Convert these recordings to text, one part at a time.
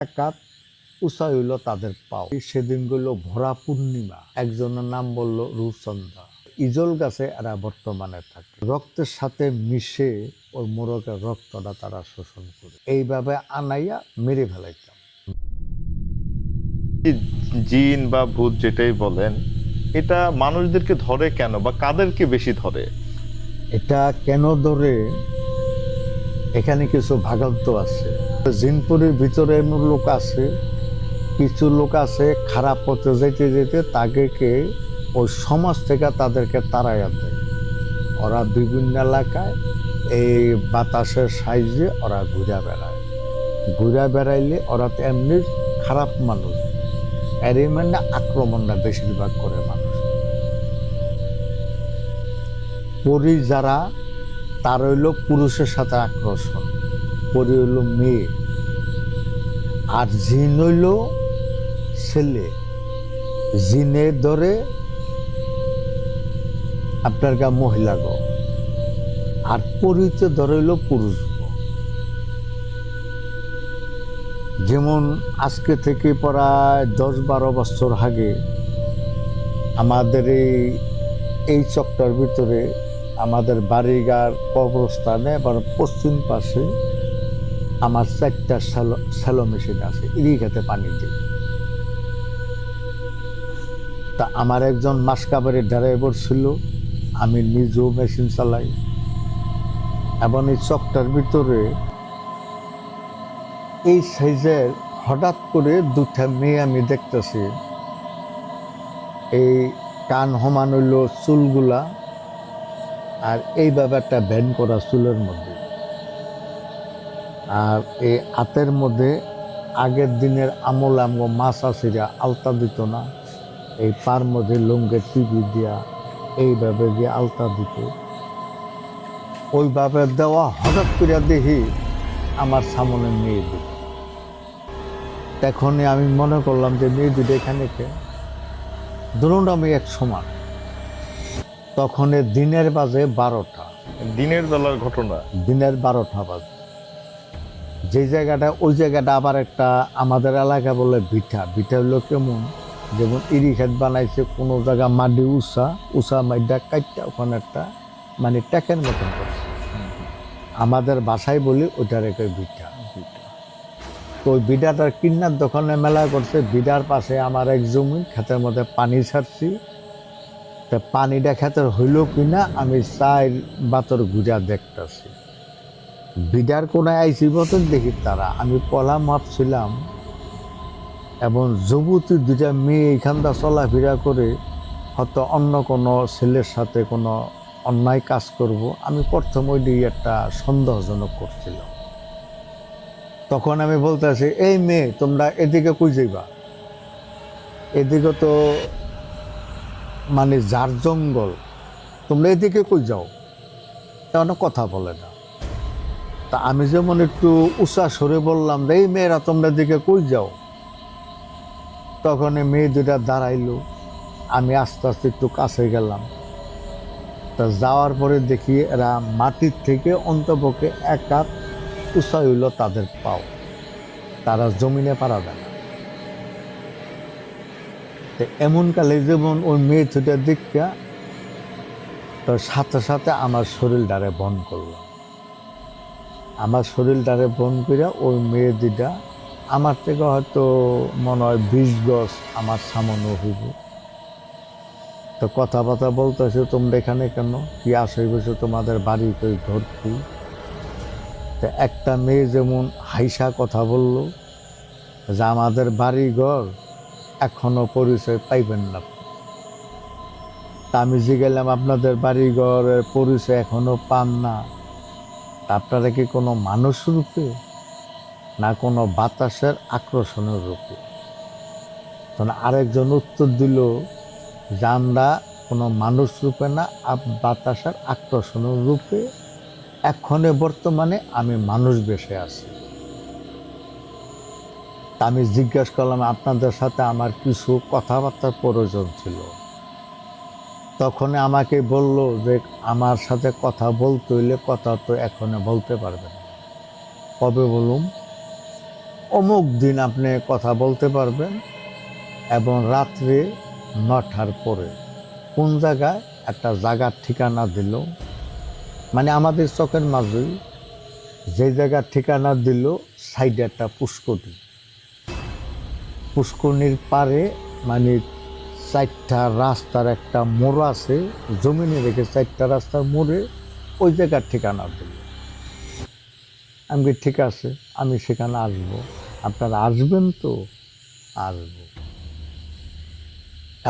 কাত উঁচা হইল তাদের পাও। সেদিন গেল ভরা পূর্ণিমা। একজনের নাম বলল রূপচন্দা। ইজল গাছে এরা বর্তমানে থাকে। রক্তের সাথে মিশে ওই মোরগের রক্তটা তারা শোষণ করে এইভাবে আনাইয়া মেরে ফেলাইতাম। জিন বা ভূত যেটাই বলেন, এটা মানুষদেরকে ধরে কেন বা কাদেরকে বেশি ধরে? এটা কেন ধরে, এখানে কিছু ভাগান্ত আছে। জিনপুরের ভিতরে এমন লোক আছে, কিছু লোক আছে খারাপ পথে যেতে যেতে তাদেরকে ওই সমাজ থেকে তাদেরকে তাড়াইয়া দেয়। ওরা বিভিন্ন এলাকায় এই বাতাসের সাহায্যে ওরা ঘুরে বেড়ায়। ঘুরে বেড়াইলে ওরা তো এমনি খারাপ মানুষ, এরই মানে আক্রমণটা বেশিরভাগ করে মানুষ। পরি যারা, তার হইল পুরুষের সাথে আকর্ষণ, পরি হইল মেয়ে, আর জিন হইল ছেলে। জিনে ধরে আপনার গা মহিলা গো, আর পরিতে ধরে হইল পুরুষ গো। যেমন আজকে থেকে প্রায় 10-12 বছর আগে আমাদের এই চক্রের ভিতরে আমাদের বাড়িঘর কবরস্থানে পশ্চিম পাশে আমার 4টা শ্যালো মেশিন আছে, ইরিগেটে পানি দিয়ে। তা আমার একজন মাসকাবারির ড্রাইভার ছিল, আমি নিজেও মেশিন চালাই। এবং এই চকটার ভিতরে এই সাইজের হঠাৎ করে 2টা মেয়ে আমি দেখতেছি। এই কান হমান হইল চুলগুলা, আর এইভাবে একটা ব্যান্ড করা চুলের মধ্যে, আর এই হাতের মধ্যে আগের দিনের আমল মাছ আসিরা আলতা দিত না, এই পার মধ্যে লুঙ্গের টিভি দিয়া এইভাবে দিয়ে আলতা দিত। ওইভাবে দেওয়া হঠাৎ করে দেখি আমার সামনে মেয়ে দুটো। তখনই আমি মনে করলাম যে মেয়ে দুটো এখানে কে, ধরুন আমি এক সমান। তখন দিনের বাজে 12টা, দিনের বেলার ঘটনা। দিনের 12টা বাজে। যে জায়গাটা, ওই জায়গাটা আবার একটা আমাদের এলাকা বলে ভিটা। ভিটা হলো কেমন, যেমন ইরিঘাট বানাইছে, কোনো জায়গা মাটি উষা মাইডা কাইটটা ওখানে একটা মানে ট্যাকের মতন করছে। আমাদের বাসায় বলি ওইটার একটা ভিটা। তো ওই ভিটাটার কিন্নার দোকানে মেলা করছে। ভিটার পাশে আমার এক জমি, ক্ষেতের মধ্যে পানি ছাড়ছি। তা পানিটা ক্ষেতের হইল কিনা আমি 4 বাতর ঘুরা দেখতেছি। ভিডার কোনায় আইসি বছর দেখি তারা, আমি পলা মাপছিলাম এবং যুবতী 2টা মেয়ে এইখানটা চলাফেরা করে হয়তো অন্য কোনো ছেলের সাথে কোনো অন্যায় কাজ করব। আমি প্রথম ওই দিয়ে একটা সন্দেহজনক করছিল। তখন আমি বলতেছি, এই মেয়ে তোমরা এদিকে কই যাইবা, এদিকে তো মানে যার জঙ্গল, তোমরা এদিকে কই যাও, তেমন কথা বলে না। তা আমি যেমন একটু উষা সরে বললাম, এই মেয়েরা তোমরা দিকে কই যাও, তখন মেয়ে 2টা দাঁড়াইলো। আমি আস্তে আস্তে একটু কাছে গেলাম। তা যাওয়ার পরে দেখি এরা মাটির থেকে অন্তপক্ষে 1 হাত উঁচা হইল তাদের পাও, তারা জমিনে পারা দেয় না। এমন কালে যেমন ওই মেয়ে 2টা দেখা, তার সাথে সাথে আমার শরীরটারে বন করলাম। আমার শরীরটারে বন করে ওই মেয়ে 2টা আমার থেকে হয়তো মনে হয় 20 গজ আমার সামনে হইব। তো কথাবার্তা বলতেছে, তোমরা এখানে কেন, কি আসে বসে, তোমাদের বাড়ি কই, ঘর কি? তো একটা মেয়ে যেমন হাইসা কথা বলল যে আমাদের বাড়ি ঘর এখনো পরিচয় পাইবেন না। তা আমি জিজ্ঞাসলাম, আপনাদের বাড়ি ঘরের পরিচয় এখনো পান না, আপনারা কি কোনো মানুষ রূপে না কোনো বাতাসের আকর্ষণের রূপে? তখন আরেকজন উত্তর দিল যে আমরা কোনো মানুষ রূপে না, বাতাসের আকর্ষণের রূপে এখনো বর্তমানে আমি মানুষ বেশে আছি। তা আমি জিজ্ঞাসা করলাম, আপনাদের সাথে আমার কিছু কথাবার্তার প্রয়োজন ছিল। তখন আমাকে বলল যে আমার সাথে কথা বলতে হইলে কথা তো এখনো বলতে পারবেন। কবে বলুন? অমুক দিন আপনি কথা বলতে পারবেন এবং রাত্রে 9টার পরে কোন জায়গায় একটা জায়গার ঠিকানা দিল, মানে আমাদের চোখের মাঝে যে জায়গার ঠিকানা দিল সাইডে একটা পুষ্করণী, পুষ্করণীর পারে মানে 4টা রাস্তার একটা মোড় আছে, জমিনে রেখে 4টা রাস্তার মোড়ে ওই জায়গার ঠিকানা দিল। আমি বলি, ঠিক আছে, আমি সেখানে আসবো, আপনারা আসবেন তো? আসবো।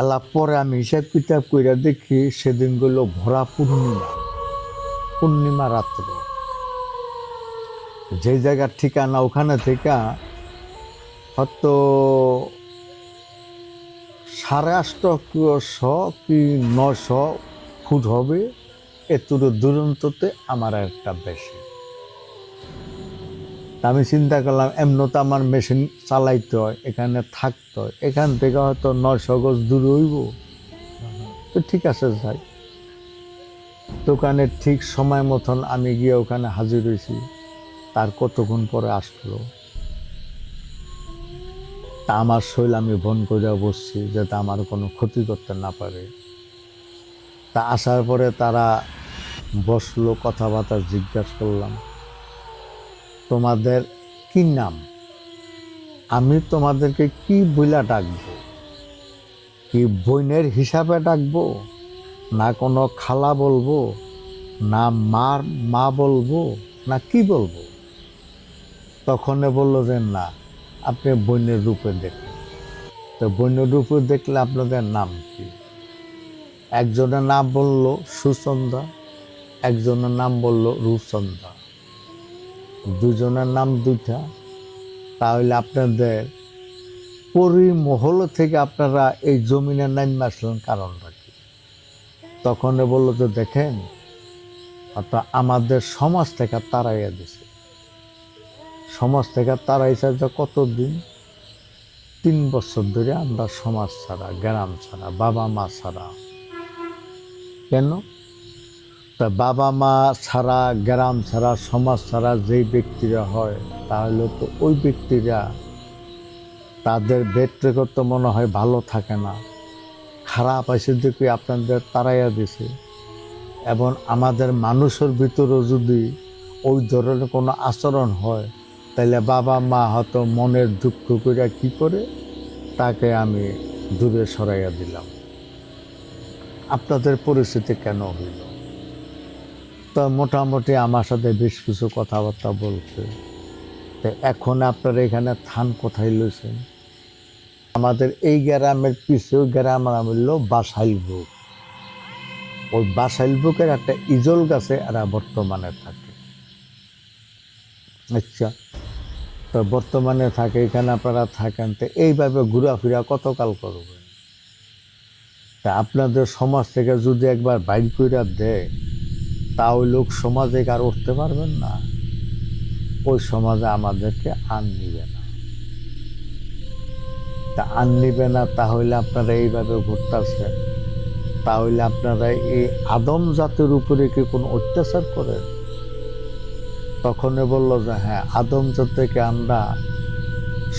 এলা পরে আমি হিসাব কিতাব কইরা দেখি সেদিনগুলো ভরা পূর্ণিমা, পূর্ণিমা রাত্র। যে জায়গার ঠিকানা ওখানে থেকে হয়তো 850 কি 900 ফুট হবে, এতটুকু দুরন্ততে আমার একটা বেশি। আমি চিন্তা করলাম এমন তো আমার মেশিন চালাইতে হয়, এখানে থাকতে হয়, এখান থেকে হয়তো 900 গজ দূরে হইব, তো ঠিক আছে যাই। দোকানের ঠিক সময় মতন আমি গিয়ে ওখানে হাজির হয়েছি। তার কতক্ষণ পরে আসলো, তা আমার শৈল আমি বন করে বসছি যাতে আমার কোনো ক্ষতি করতে না পারে। তা আসার পরে তারা বসলো, কথাবার্তা জিজ্ঞাসা করলাম, তোমাদের কি নাম? আমি তোমাদেরকে কি বইলা ডাকবো? কি বোনের হিসাবে ডাকবো, না কোনো খালা বলবো, না মার মা বলবো, না কি বলবো? তখন বললো যে না, আপনি বোনের রূপে দেখেন। তো বোনের রূপে দেখলে আপনাদের নাম কি? একজনের নাম বলল সুচন্দা, একজনের নাম বলল রূপচন্দা, দুজনের নাম দুইটা। তাহলে আপনাদের পরিমহল থেকে আপনারা এই জমিনের নাম আসলেন কারণটা কি? তখন বললো যে দেখেন, অর্থাৎ আমাদের সমাজ থেকে তাড়াইয়া দিছে। সমাজ থেকে তাড়াইছে যে কতদিন? 3 বছর ধরে আমরা সমাজ ছাড়া, গ্রাম ছাড়া, বাবা মা ছাড়া। কেন? তা বাবা মা ছাড়া, গ্রাম ছাড়া, সমাজ ছাড়া যেই ব্যক্তিরা হয়, তাহলে তো ওই ব্যক্তিরা তাদের ব্যক্তিগত মনে হয় ভালো থাকে না, খারাপ আছে দেখে আপনাদের তাড়াইয়া দিছে। এবং আমাদের মানুষের ভিতরে যদি ওই ধরনের কোনো আচরণ হয়, তাহলে বাবা মা হয়তো মনের দুঃখ করে কি করে তাকে আমি দূরে সরাইয়া দিলাম। আপনাদের পরিস্থিতি কেন হইল? তো মোটামুটি আমার সাথে বেশ কিছু কথাবার্তা বলছে। তো এখন আপনারা এখানে থান কোথায় লইছেন? আমাদের এই গ্রামের পিছু গ্রাম নাম হইল বাসাইলবুক। ওই বাসাইলবুকের একটা ইজল গাছে এরা বর্তমানে থাকে। আচ্ছা, তো বর্তমানে থাকে এখানে, আপনারা থাকেন, তো এইভাবে ঘোরাফেরা কতকাল করবেন? তা আপনাদের সমাজ থেকে যদি একবার বাইর কইরা দেয়, তা ওই লোক সমাজে আর উঠতে পারবেন না, ওই সমাজে আমাদেরকে আন নিবে না। তা আন নিবে না, তাহলে আপনারা এইভাবে ঘুরতেছেন, তাহলে আপনারা এই আদম জাতের উপরে কি কোনো অত্যাচার করেন? তখন বললো যে হ্যাঁ, আদম জাত থেকে আমরা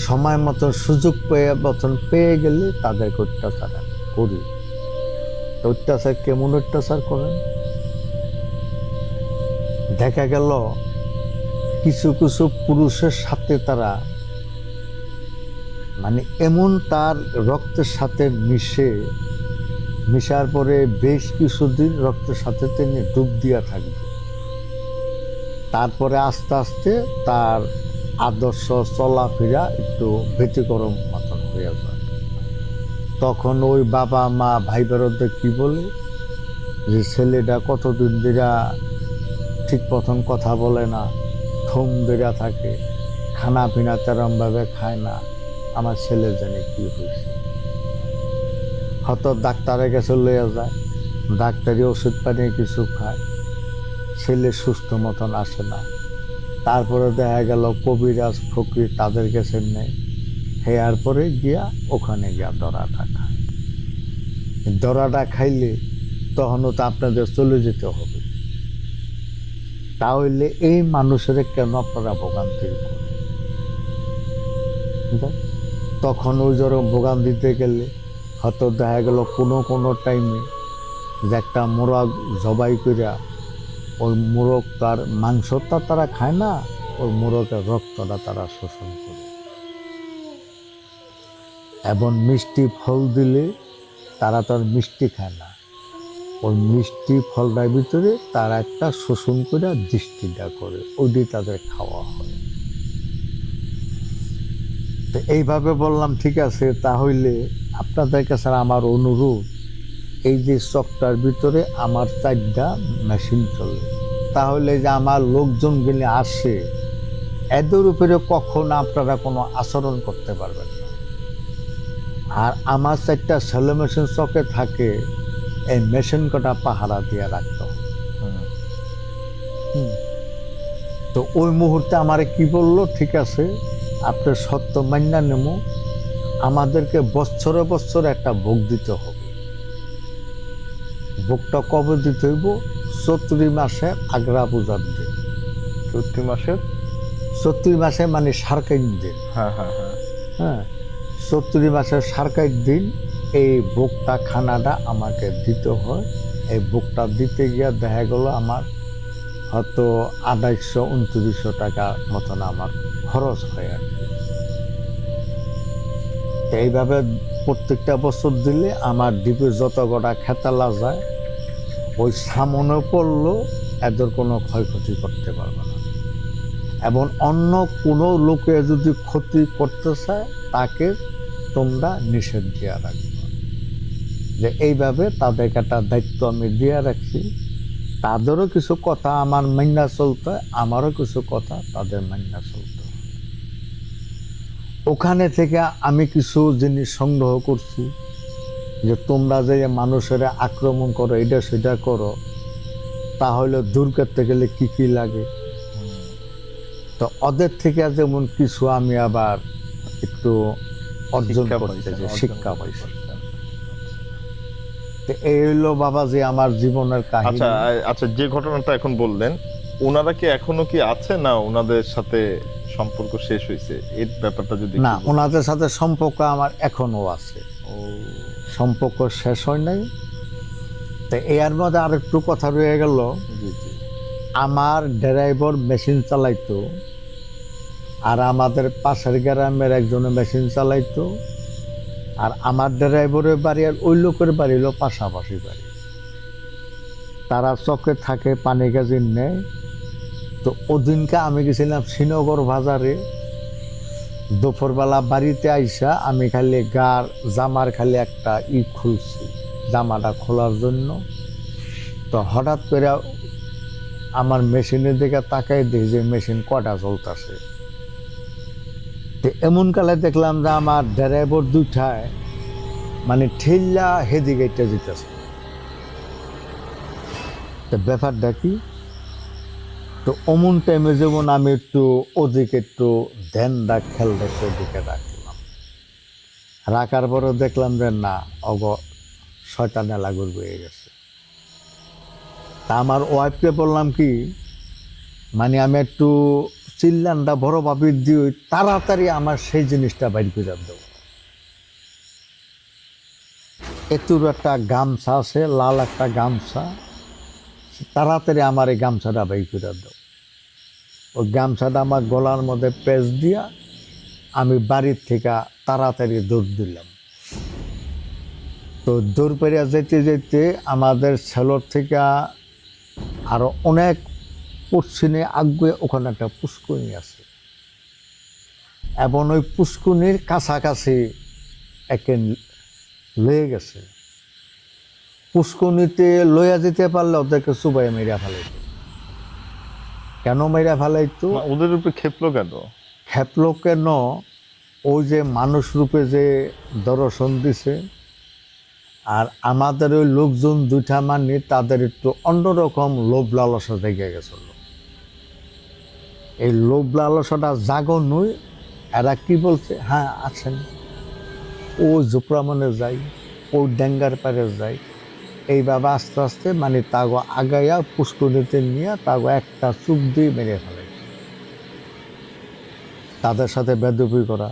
সময় মতো সুযোগ পেয়ে গেলে তাদেরকে অত্যাচার করি। অত্যাচার কেমন অত্যাচার করেন? দেখা গেল কিছু কিছু পুরুষের সাথে তারা মানে এমন তার রক্তের সাথে মিশার পরে বেশ কিছুদিন রক্তের সাথে তিনি ডুব দিয়া থাকবে। তারপরে আস্তে আস্তে তার আদর্শ চলাফেরা একটু ব্যতিক্রম মতন হয়ে যায়। তখন ওই বাবা মা ভাই বোনদের কি বলে যে ছেলেটা কতদিন ধরে ঠিক প্রথম কথা বলে না, থম ধরে থাকে, খানা পিনা তেরমভাবে খায় না, আমার ছেলে জানে কি হয়েছে। হয়তো ডাক্তারের কাছে লইয়া যায়, ডাক্তারি ওষুধ পানি কিছু খায়, ছেলে সুস্থ মতন আসে না। তারপরে দেখা গেল কবিরাজ ফকির তাদের কাছে নেই, হেয়ার পরে গিয়া ওখানে গিয়া দরাটা খায়। দরাটা খাইলে তখনও তো আপনাদের চলে যেতে হবে। তাহলে এই মানুষের কেন আপনারা ভোগান্তির করেন? তখন ওই জোর ভোগান দিতে গেলে হয়তো দেখা গেল কোনো টাইমে যে একটা মোরগ জবাই করিয়া ওই মোরগ তার মাংসটা তারা খায় না, ওই মোরগের রক্তটা তারা শোষণ করে। এবং মিষ্টি ফল দিলে তারা তো আর মিষ্টি খায় না, ওই মিষ্টি ফলটার ভিতরে তারা একটা শোষণ করে দৃষ্টিটা করে, ওইটাই তাদের খাওয়া হয়। তো এইভাবে বললাম ঠিক আছে, তাহলে আপনাদের কাছে আমার অনুরোধ, এই যে চকটার ভিতরে আমার 4টা মেশিন চলে, তাহলে যে আমার লোকজন গেলে আসে এদের উপরে কখনো আপনারা কোনো আচরণ করতে পারবেন না। আর আমার 4টা সেলো মেশিন চকে থাকে, এই মেশিন কটা পাহারা দিয়ে রাখতে হবে। তো ওই মুহূর্তে আমার কি বললো, ঠিক আছে আপনার সত্য মান্যা নেব, আমাদেরকে বছরে বছরে একটা ভোগ দিতে হবে। ভোগটা কবে দিতে হইব? চৈত্রি মাসের আগ্রা পূজার দিন। চৈত্র মাসের? চৈত্রি মাসে মানে সারকাইন দিন। হ্যাঁ, চৈত্রি মাসের সারকাইন দিন এই ভোগটা খানাটা আমাকে দিতে হয়। এই ভোগটা দিতে গিয়ে দেখা গেল আমার হয়তো 2800-2900 টাকা মতন আমার খরচ হয় আর কি। এইভাবে প্রত্যেকটা বছর দিলে আমার দ্বীপে যত কটা খেতালা যায়, ওই সামনে পড়লেও এদের কোনো ক্ষয়ক্ষতি করতে পারবে না। এবং অন্য কোনো লোকে যদি ক্ষতি করতে চায় তাকে তোমরা নিষেধ দিয়ে রাখবে। যে এইভাবে তাদেরকে একটা দায়িত্ব আমি দিয়ে রাখছি, তাদেরও কিছু কথা আমার মান্যা চলতে, আমারও কিছু কথা তাদের মান্যা চলতে। ওখানে থেকে আমি কিছু জিনিস সংগ্রহ করছি, যে তোমরা যে মানুষের আক্রমণ করো, এটা সেটা করো, তাহলে দূর করতে গেলে কি কি লাগে। তো ওদের থেকে যেমন কিছু আমি আবার একটু অর্জন করতে, যে শিক্ষা পাইছি। এই হইলো বাবা যে আমার জীবনের কাহিনী। আচ্ছা আচ্ছা, যে ঘটনাটা এখন বললেন, ওনারা কি এখনো কি আছে, না ওনাদের সাথে সম্পর্ক শেষ হয়েছে? এই ব্যাপারটা যদি না, ওনাদের সাথে সম্পর্ক আমার এখনো আছে, সম্পর্ক শেষ হয় নাই। তো এর মধ্যে আর একটু কথা রয়ে গেল। আমার ড্রাইভার মেশিন চালাইতো, আর আমাদের পাশের গ্রামের একজনে মেশিন চালাইতো, আর আমার ড্রাইভারের বাড়ি আর ওই লোকের বাড়ি হলো পাশাপাশি বাড়ি। তারা চকে থাকে, পানি গাজির নেয়। তো ওদিনকে আমি গেছিলাম শ্রীনগর বাজারে, দুপুরবেলা বাড়িতে আইসা আমি খালি জামার খালি একটা খুলছি, জামাটা খোলার জন্য। তো হঠাৎ করে আমার মেশিনের দিকে তাকাই দেখি যে মেশিন কটা চলতেছে। তো এমন কালে দেখলাম যে আমার ড্রাইভার দুইটায় মানে ঠেল্লা হেদিকেটা যেতেছে। তো ব্যাপারটা কি? তো অমন টাইমে যেমন আমি একটু ওদিকে একটু খেয়াল রেখে ওদিকে রাখলাম। রাখার পরও দেখলাম যে না, শয়তানে লাগুর বয়ে গেছে। তা আমার ওয়াইফকে বললাম কি, মানে আমি একটু চিল্লানটা বড় ভাবি দিয়ে তাড়াতাড়ি আমার সেই জিনিসটা বাইর করে দেব। এতুর একটা গামছা আছে, লাল একটা গামছা, তাড়াতাড়ি আমার এই গামছাটা বাইর করে দেব। ওই গামছাটা আমার গলার মধ্যে পেঁচ দিয়া আমি বাড়ির থেকে তাড়াতাড়ি দৌড় দিলাম। তো দৌড় পেরিয়া যেতে যেতে আমাদের ছেলোর থেকে আরো অনেক পশ্চিমে আগে ওখানে একটা পুষ্করণী আছে, এবং ওই পুষ্করণীর কাছাকাছি একে লয়ে গেছে। পুষ্করণীতে লইয়া যেতে পারলে ওদেরকে চুবাই মেরা ফেলাইতো। কেন মেরা ফেলাইতো? ওদের উপরে খেপলো কেন? খেপলো কেন? ওই যে মানুষ রূপে যে দর্শন দিছে, আর আমাদের ওই লোকজন দুইটা মানি তাদের একটু অন্যরকম লোভ লালসা জেগে গেছিল। এই লোভ লালসাটা জাগনই এরা কি বলছে, হ্যাঁ আছেন, ও জোপরামনে যাই, ও ডেঙ্গার পারে যাই। এইভাবে আস্তে আস্তে মানে তাগো আগাইয়া পুষ্করিণীতে নিয়ে তাগো একটা চুপ দিয়ে মেরে ফেলে, তাদের সাথে বেদবি করা।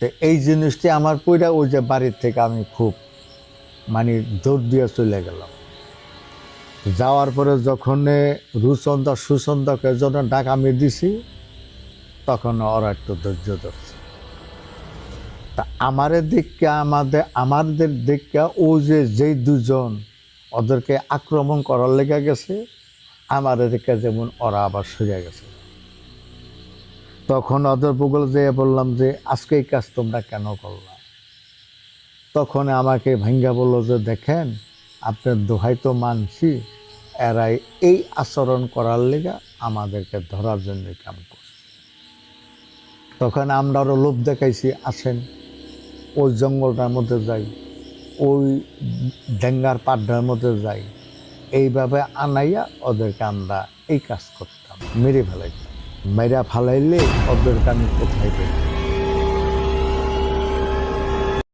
তো এই জিনিসটি আমার পইরা ওই যে বাড়ির থেকে আমি খুব মানে জোর দিয়ে চলে গেলাম। যাওয়ার পরে যখন রুচন্দা সুচন্দাকে যখন ডাক আমি দিছি, তখন ওরা একটু ধৈর্য ধরছে। তা আমাদের দিককে ও যেই দুজন ওদেরকে আক্রমণ করার লেগে গেছে, আমাদের দিকে যেমন ওরা আবার সরে গেছে। তখন ওদের বগল যেয়ে বললাম যে আজকে এই কাজ তোমরা কেন করলাম? তখন আমাকে ভাঙ্গা বললো যে দেখেন, আপনার দোহাই তো মানছি, এরাই এই আচরণ করার লেগে আমাদেরকে ধরার জন্য কাম করছে। তখন আমরা আরও লোভ দেখাইছি, আসেন ওই জঙ্গলটার মধ্যে যাই, ওই ডেঙ্গার পাড্ডার মধ্যে যাই, এইভাবে আনাইয়া ওদেরকে আমরা এই কাজ করতাম, মেরে ফেলাইতাম। মেরা ফালাইলে ওদেরকে আমি কোথায় পেতাম?